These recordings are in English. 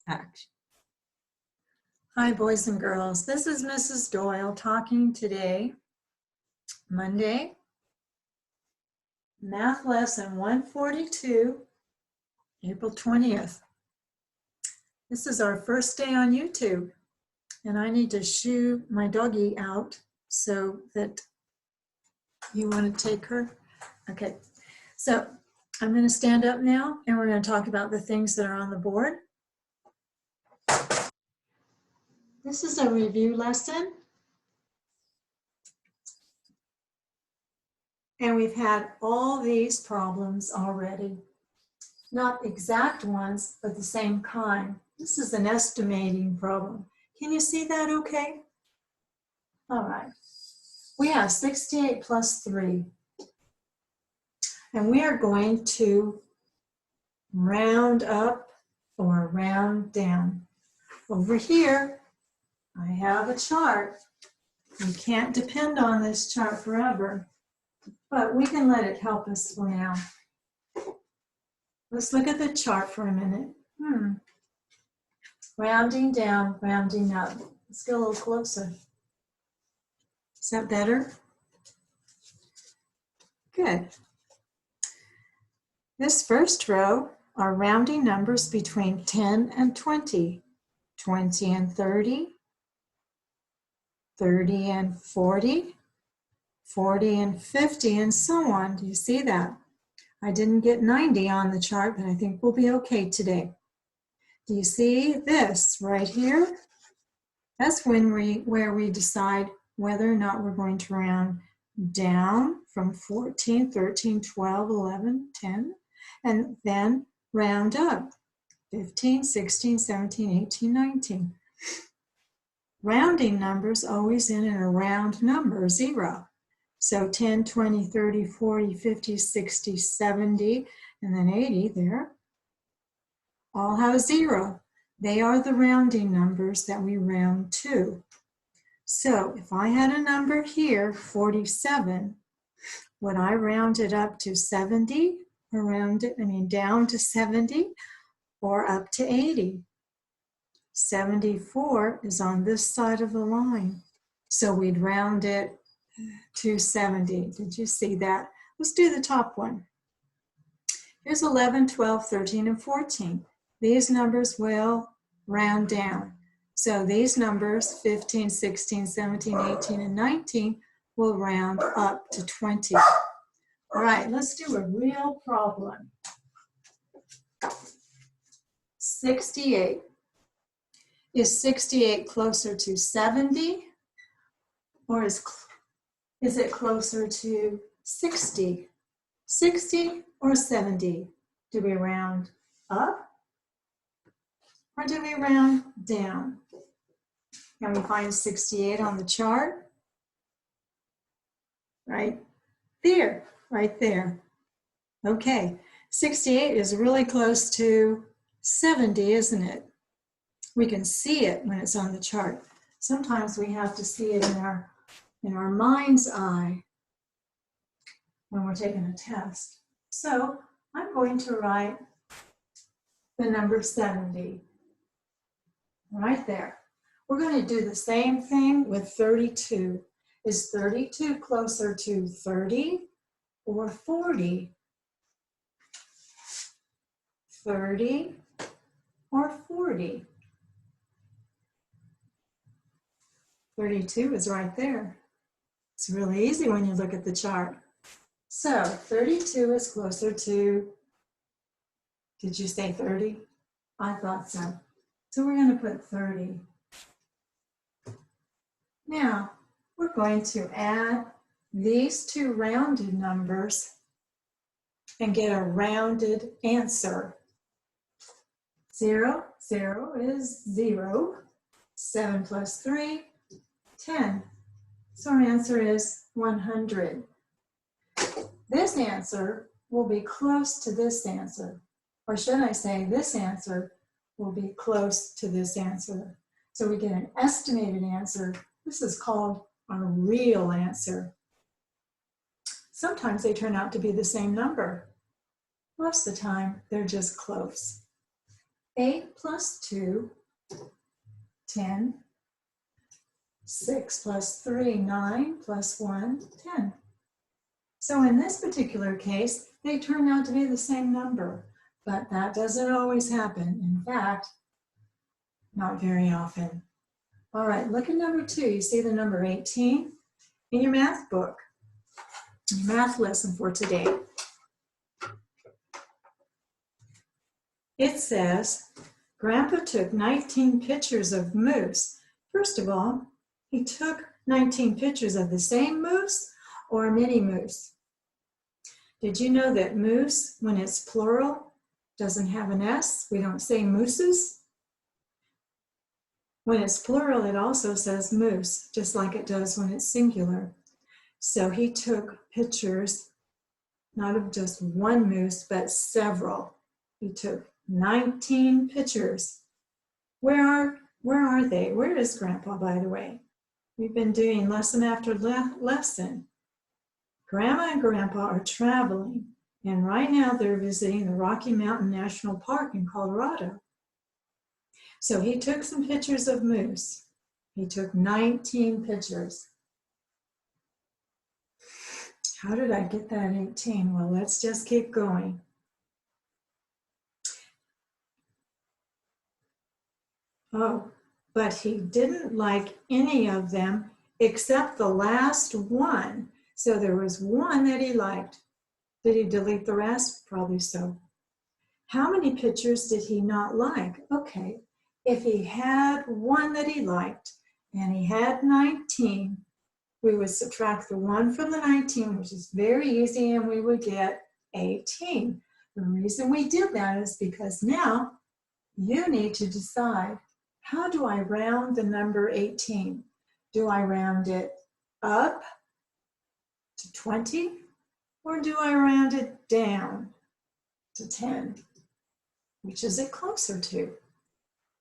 Action. Hi, boys and girls. This is Mrs. Doyle talking today, Monday, math lesson 142, April 20th. This is our first day on YouTube, and I need to shoo my doggie out so that you want to take her. Okay, so I'm going to stand up now, and we're going to talk about the things that are on the board. This is a review lesson. And we've had all these problems already. Not exact ones, but the same kind. This is an estimating problem. Can you see that okay? All right. We have 68 plus 3. And we are going to round up or round down. Over here, I have a chart. We can't depend on this chart forever, but we can let it help us for now. Let's look at the chart for a minute. Rounding down, rounding up. Let's get a little closer. Is that better? Good. This first row are rounding numbers between 10 and 20, 20 and 30, 30 and 40, 40 and 50, and so on. Do you see that? I didn't get 90 on the chart, but I think we'll be okay today. Do you see this right here? That's where we decide whether or not we're going to round down from 14, 13, 12, 11, 10, and then round up 15, 16, 17, 18, 19. Rounding numbers always in and around number, 0. So 10, 20, 30, 40, 50, 60, 70, and then 80 there. All have 0. They are the rounding numbers that we round to. So if I had a number here, 47, would I round it up to 70, or down to 70, or up to 80? 74 is on this side of the line. So we'd round it to 70. Did you see that? Let's do the top one. Here's 11, 12, 13, and 14. These numbers will round down. So these numbers, 15, 16, 17, 18, and 19, will round up to 20. All right, let's do a real problem. 68. Is 68 closer to 70? Or is it closer to 60? 60 or 70? Do we round up? Or do we round down? Can we find 68 on the chart? Right there, right there. Okay, 68 is really close to 70, isn't it? We can see it when it's on the chart. Sometimes we have to see it in our mind's eye when we're taking a test. So I'm going to write the number 70. Right there. We're going to do the same thing with 32. Is 32 closer to 30 or 40? 30 or 40? 32 is right there. It's really easy when you look at the chart. So 32 is closer to, did you say 30? I thought so. So we're going to put 30. Now, we're going to add these two rounded numbers and get a rounded answer. 0, 0 is 0. 7 plus 3, 10. So our answer is 100. This answer will be close to this answer. Or should I say this answer will be close to this answer. So we get an estimated answer. This is called a real answer. Sometimes they turn out to be the same number. Most of the time, they're just close. 8 plus 2, 10. 6 plus 3, 9, plus 1, 10. So in this particular case, they turn out to be the same number, but that doesn't always happen. In fact, not very often. All right, look at number 2. You see the number 18 in your math book, your math lesson for today. It says, Grandpa took 19 pictures of moose. First of all, he took 19 pictures of the same moose or a mini moose. Did you know that moose, when it's plural, doesn't have an S? We don't say mooses. When it's plural, it also says moose, just like it does when it's singular. So he took pictures, not of just one moose, but several. He took 19 pictures. Where are they? Where is Grandpa, by the way? We've been doing lesson after lesson. Grandma and Grandpa are traveling, and right now they're visiting the Rocky Mountain National Park in Colorado. So he took some pictures of moose. He took 19 pictures. How did I get that 18? Well, let's just keep going. Oh, but he didn't like any of them except the last one. So there was one that he liked. Did he delete the rest? Probably so. How many pictures did he not like? Okay, if he had one that he liked and he had 19, we would subtract the 1 from the 19, which is very easy, and we would get 18. The reason we did that is because now you need to decide, how do I round the number 18? Do I round it up to 20, or do I round it down to 10? Which is it closer to?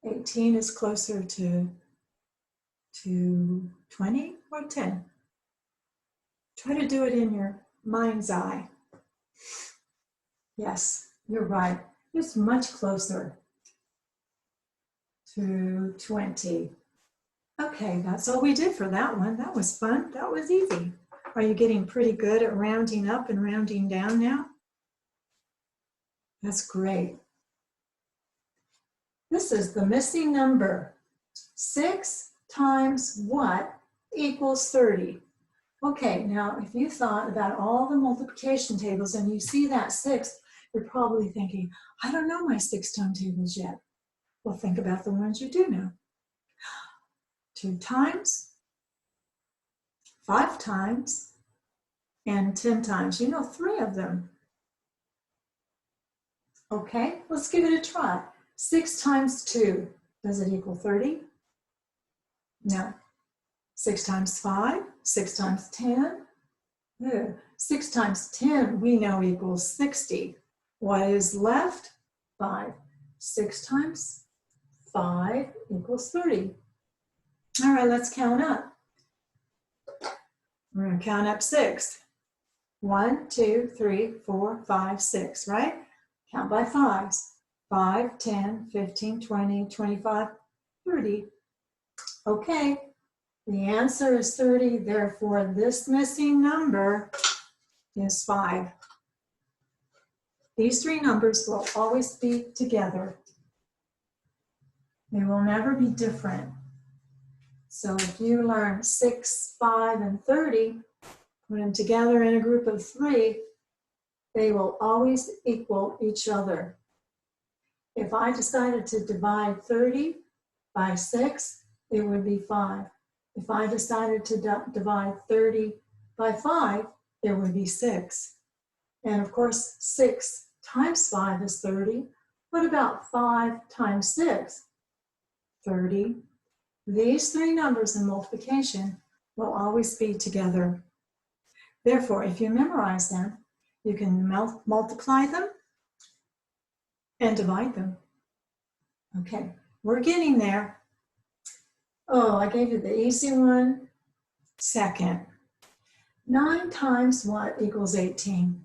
18 is closer to 20 or 10? Try to do it in your mind's eye. Yes, you're right. It's much closer to 20. Okay, that's all we did for that one. That was fun. That was easy. Are you getting pretty good at rounding up and rounding down now? That's great. This is the missing number. 6 times what equals 30? Okay, now if you thought about all the multiplication tables and you see that 6, you're probably thinking, I don't know my 6-time tables yet. Well, think about the ones you do know. 2 times, 5 times, and 10 times. You know 3 of them. Okay, let's give it a try. 6 times 2, does it equal 30? No. 6 times 5, 6 times 10. No. 6 times 10 we know equals 60. What is left? 5. 6 times 5 equals 30. All right, let's count up. We're going to count up 6. 1, 2, 3, 4, 5, 6, right? Count by 5s. 5, 10, 15, 20, 25, 30. Okay, the answer is 30, therefore this missing number is 5. These 3 numbers will always be together. They will never be different. So if you learn 6, 5, and 30, put them together in a group of 3, they will always equal each other. If I decided to divide 30 by 6, it would be 5. If I decided to divide 30 by 5, it would be 6. And of course, 6 times 5 is 30. What about 5 times 6? 30. These 3 numbers in multiplication will always be together. Therefore, if you memorize them, you can multiply them and divide them. Okay, we're getting there. Oh, I gave you the easy one. Second, 9 times what equals 18?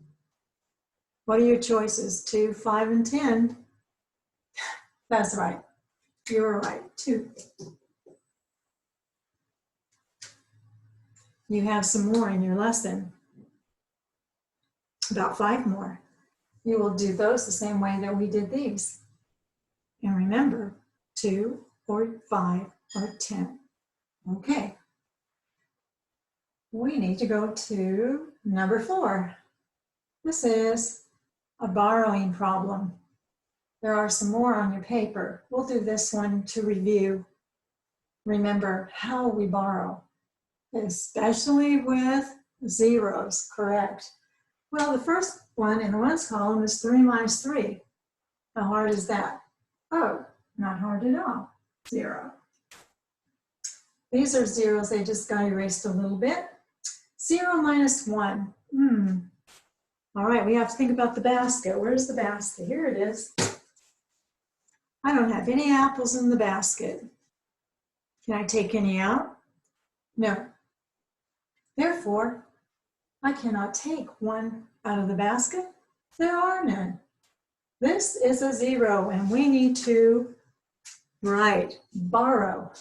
What are your choices? 2, 5, and 10. That's right. You're right, 2. You have some more in your lesson, about 5 more. You will do those the same way that we did these. And remember, 2 or 5 or 10. Okay. We need to go to number 4. This is a borrowing problem. There are some more on your paper. We'll do this one to review. Remember how we borrow, especially with zeros, correct? Well, the first one in the ones column is 3 minus 3. How hard is that? Oh, not hard at all. 0. These are zeros, they just got erased a little bit. 0 minus 1. All right, we have to think about the basket. Where's the basket? Here it is. I don't have any apples in the basket. Can I take any out? No. Therefore, I cannot take 1 out of the basket. There are none. This is a 0, and we need to write, borrow.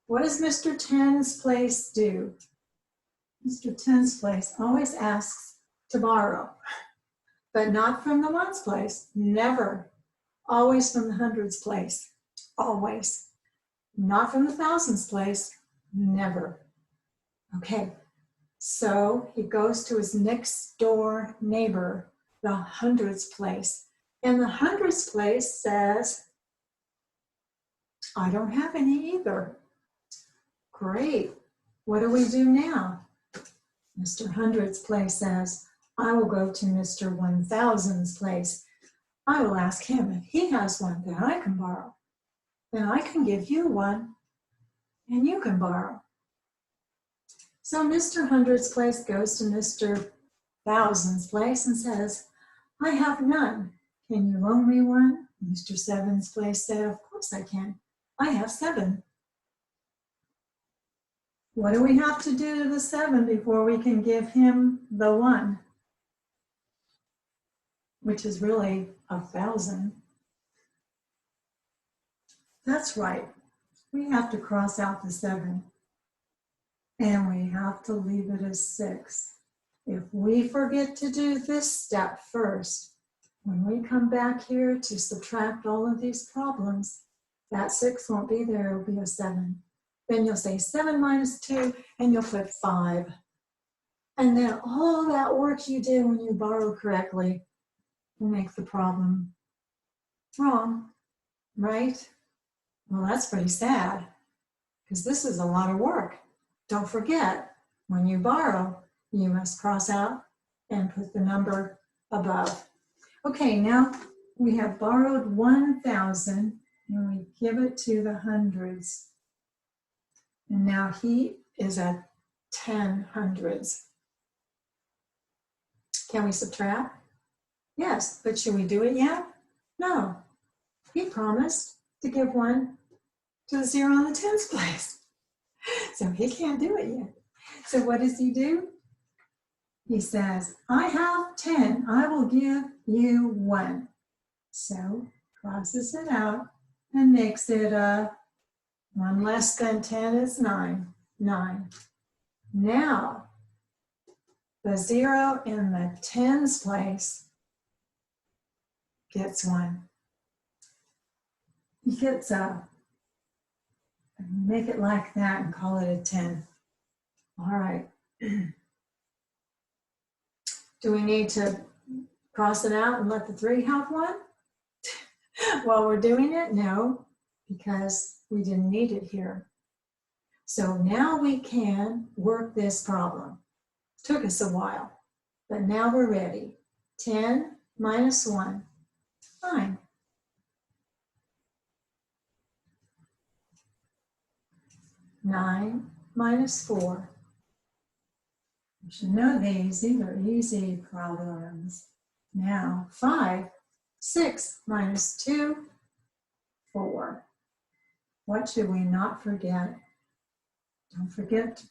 What does Mr. Tens Place do? Mr. Tens Place always asks to borrow, but not from the ones place, never. Always from the hundreds place, always. Not from the thousands place, never. Okay, so he goes to his next door neighbor, the hundreds place. And the hundreds place says, I don't have any either. Great, what do we do now? Mr. Hundreds place says, I will go to Mr. 1000's place. I will ask him if he has one that I can borrow. Then I can give you one, and you can borrow. So Mr. Hundreds place goes to Mr. Thousands place and says, I have none. Can you loan me one? Mr. Sevens place said, of course I can. I have 7. What do we have to do to the 7 before we can give him the 1? Which is really 1,000. That's right. We have to cross out the 7. And we have to leave it as 6. If we forget to do this step first, when we come back here to subtract all of these problems, that 6 won't be there, it'll be a 7. Then you'll say 7 minus 2, and you'll put 5. And then all that work you did when you borrow correctly will make the problem wrong, right? Well, that's pretty sad, because this is a lot of work. Don't forget, when you borrow, you must cross out and put the number above. Okay, now we have borrowed 1,000, and we give it to the hundreds. And now he is at 10 hundreds. Can we subtract? Yes, but should we do it yet? No. He promised to give 1 to the 0 on the tens place. So he can't do it yet. So what does he do? He says, I have 10, I will give you 1. So crosses it out and makes it 1 less than 10 is 9. 9. Now, the 0 in the tens place gets 1. He gets make it like that and call it a 10. All right. Do we need to cross it out and let the 3 have 1? While we're doing it? No, because we didn't need it here. So now we can work this problem. Took us a while, but now we're ready. 10 minus 1, 9. 9 minus 4. You should know these are easy problems. Now, 5, 6 minus 2, 4. What should we not forget? Don't forget to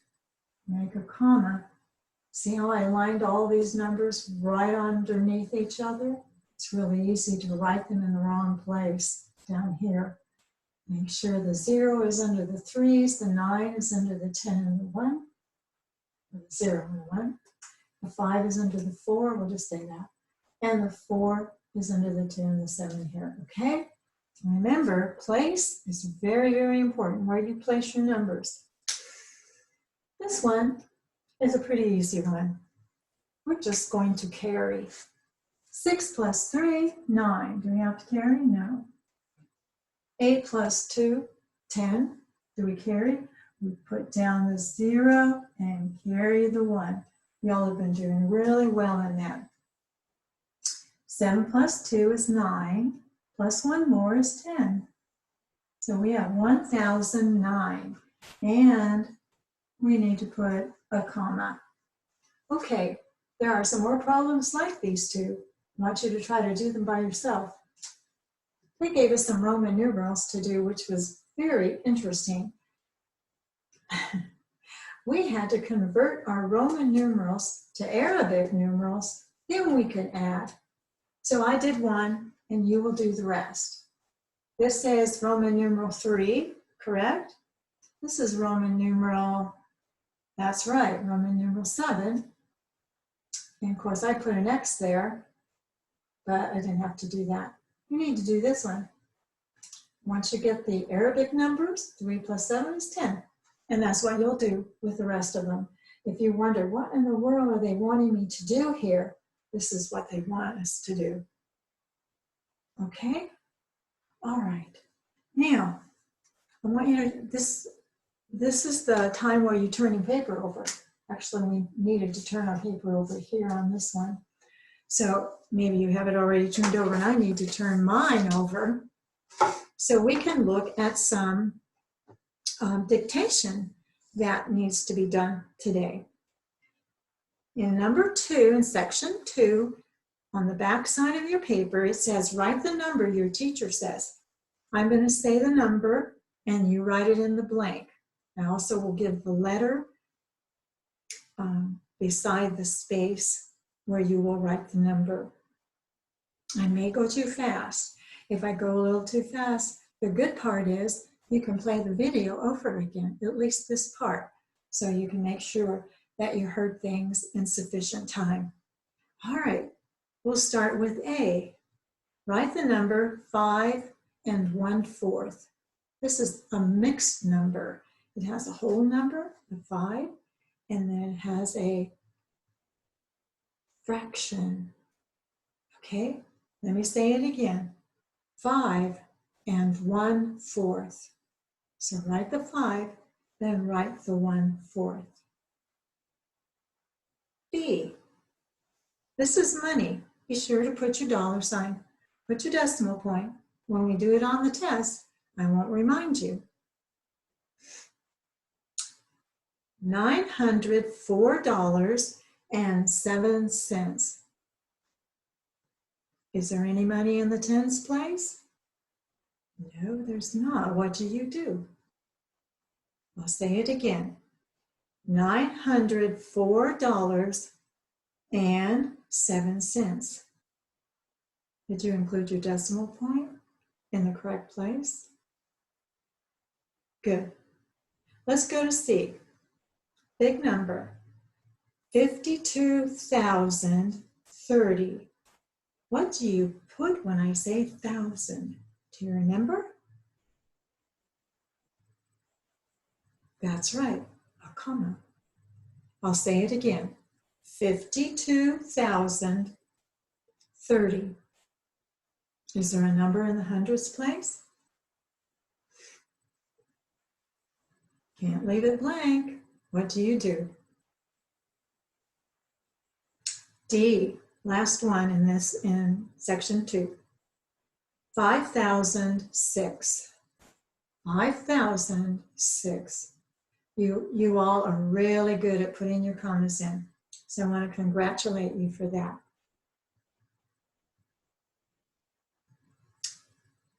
make a comma. See how I lined all these numbers right underneath each other? It's really easy to write them in the wrong place. down here. Make sure the 0 is under the 3s, the 9 is under the 10 and the 1, or the 0 and the 1. The 5 is under the 4, we'll just say that. And the 4 is under the 2 and the 7 here, okay? Remember, place is very, very important, where you place your numbers. This one is a pretty easy one. We're just going to carry. 6 plus 3, 9. Do we have to carry? No. 8 plus 2, 10. Do we carry? We put down the 0 and carry the 1. Y'all have been doing really well in that. 7 plus 2 is 9, plus 1 more is 10. So we have 1,009, and we need to put a comma. Okay, there are some more problems like these two. I want you to try to do them by yourself. They gave us some Roman numerals to do, which was very interesting. We had to convert our Roman numerals to Arabic numerals, then we could add. So I did one, and you will do the rest. This says Roman numeral 3, correct? This is Roman numeral, that's right, Roman numeral 7. And of course, I put an X there, but I didn't have to do that. You need to do this one. Once you get the Arabic numbers, 3 plus 7 is 10. And that's what you'll do with the rest of them. If you wonder, what in the world are they wanting me to do here? This is what they want us to do. Okay? All right. Now, I want you to, this is the time where you turn your paper over. Actually, we needed to turn our paper over here on this one. So maybe you have it already turned over, and I need to turn mine over so we can look at some dictation that needs to be done today. In number 2, in section 2, on the back side of your paper, it says, write the number your teacher says. I'm going to say the number, and you write it in the blank. I also will give the letter beside the space where you will write the number. I may go too fast. If I go a little too fast, the good part is you can play the video over again, at least this part, so you can make sure that you heard things in sufficient time. All right, we'll start with A. Write the number 5 1/4. This is a mixed number. It has a whole number, the 5, and then it has a fraction. Okay, let me say it again. 5 1/4. So write the 5, then write the 1/4. B. This is money. Be sure to put your dollar sign. Put your decimal point. When we do it on the test, I won't remind you. $904.07. Is there any money in the tens place? No, there's not. What do? I'll say it again. $904.07. Did you include your decimal point in the correct place? Good. Let's go to C. Big number. 52,030. What do you put when I say 1,000? Do you remember? That's right, a comma. I'll say it again. 52,030. Is there a number in the hundreds place? Can't leave it blank. What do? D, last one in section 2. 5,006. 5,006. You all are really good at putting your commas in. So I want to congratulate you for that.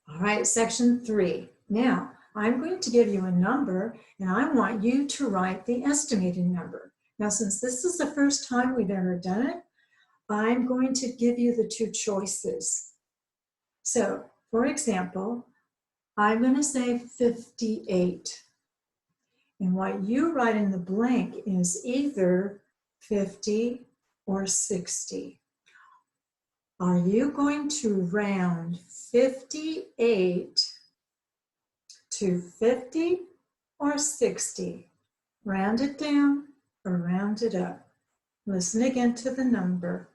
All right, section 3. Now, I'm going to give you a number, and I want you to write the estimated number. Now, since this is the first time we've ever done it, I'm going to give you the 2 choices. So, for example, I'm going to say 58. And what you write in the blank is either 50 or 60. Are you going to round 58 to 50 or 60? Round it down or round it up. Listen again to the number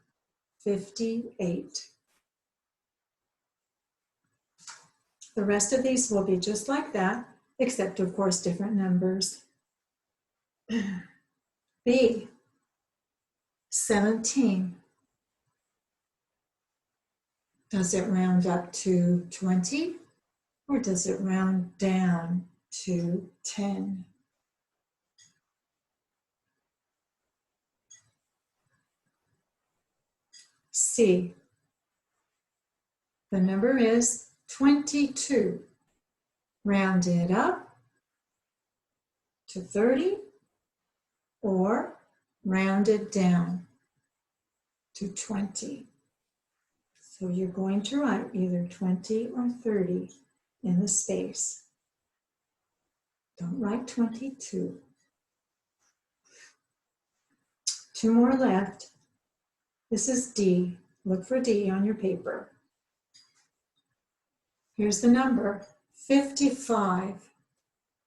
58. The rest of these will be just like that, except of course different numbers. B, 17. Does it round up to 20 or does it round down to 10? C, the number is 22. Round it up to 30 or round it down to 20. So you're going to write either 20 or 30 in the space. Don't write 22. 2 more left. This is D. Look for D on your paper. Here's the number, 55.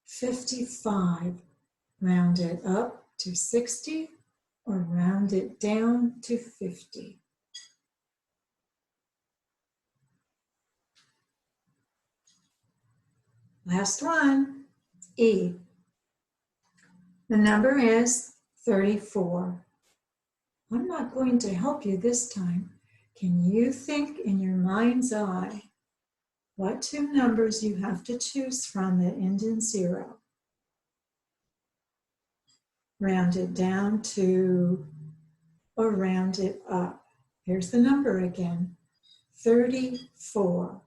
55. Round it up to 60 or round it down to 50. Last one, E. The number is 34. I'm not going to help you this time. Can you think in your mind's eye what 2 numbers you have to choose from that end in 0? Round it down to or round it up. Here's the number again, 34.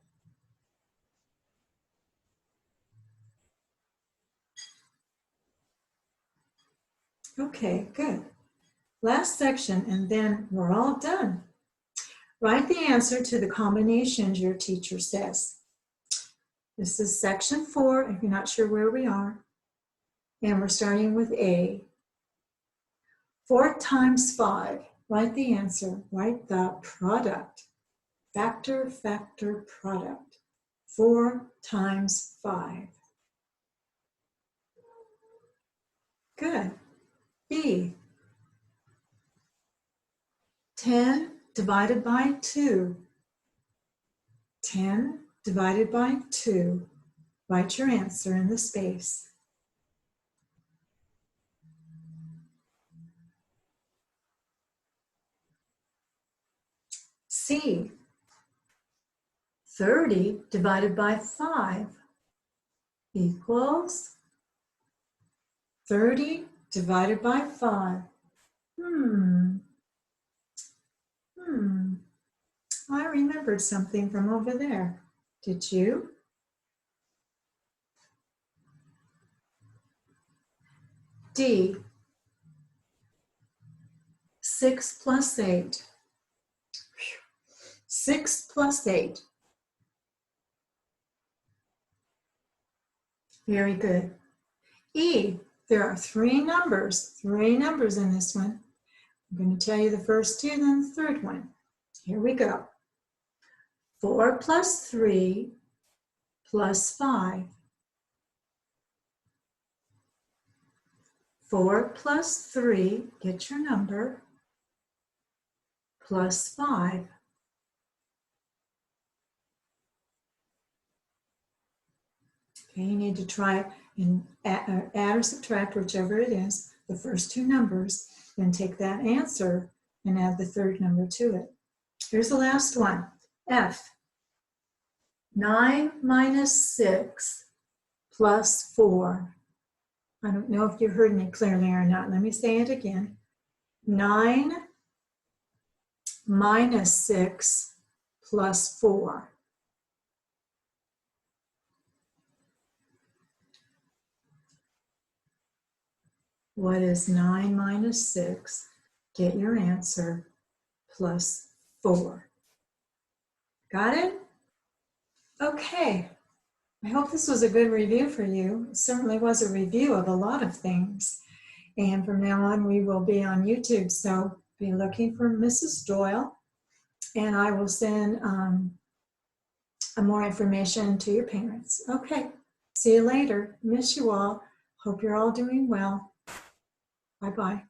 Okay, good. Last section, and then we're all done. Write the answer to the combinations your teacher says. This is section 4, if you're not sure where we are. And we're starting with A. 4 times 5. Write the answer. Write the product. Factor, factor, product. 4 times 5. Good. B. 10 divided by 2. 10 divided by 2. Write your answer in the space. C. 30 divided by 5 equals 30 divided by 5. I remembered something from over there. Did you? D. 6 plus 8. 6 plus 8. Very good. E. There are 3 numbers in this one. I'm going to tell you the first 2, then the third one. Here we go. 4 plus 3 plus 5. 4 plus 3, get your number, plus 5. Okay, you need to try it and add or subtract, whichever it is, the first 2 numbers, then take that answer and add the third number to it. Here's the last one, F. 9 minus 6 plus 4. I don't know if you heard me clearly or not. Let me say it again. 9 minus 6 plus 4. What is 9 minus 6? Get your answer, plus 4. Got it? Okay. I hope this was a good review for you. It certainly was a review of a lot of things. And from now on, we will be on YouTube. So be looking for Mrs. Doyle, and I will send more information to your parents. Okay, see you later. Miss you all. Hope you're all doing well. Bye-bye.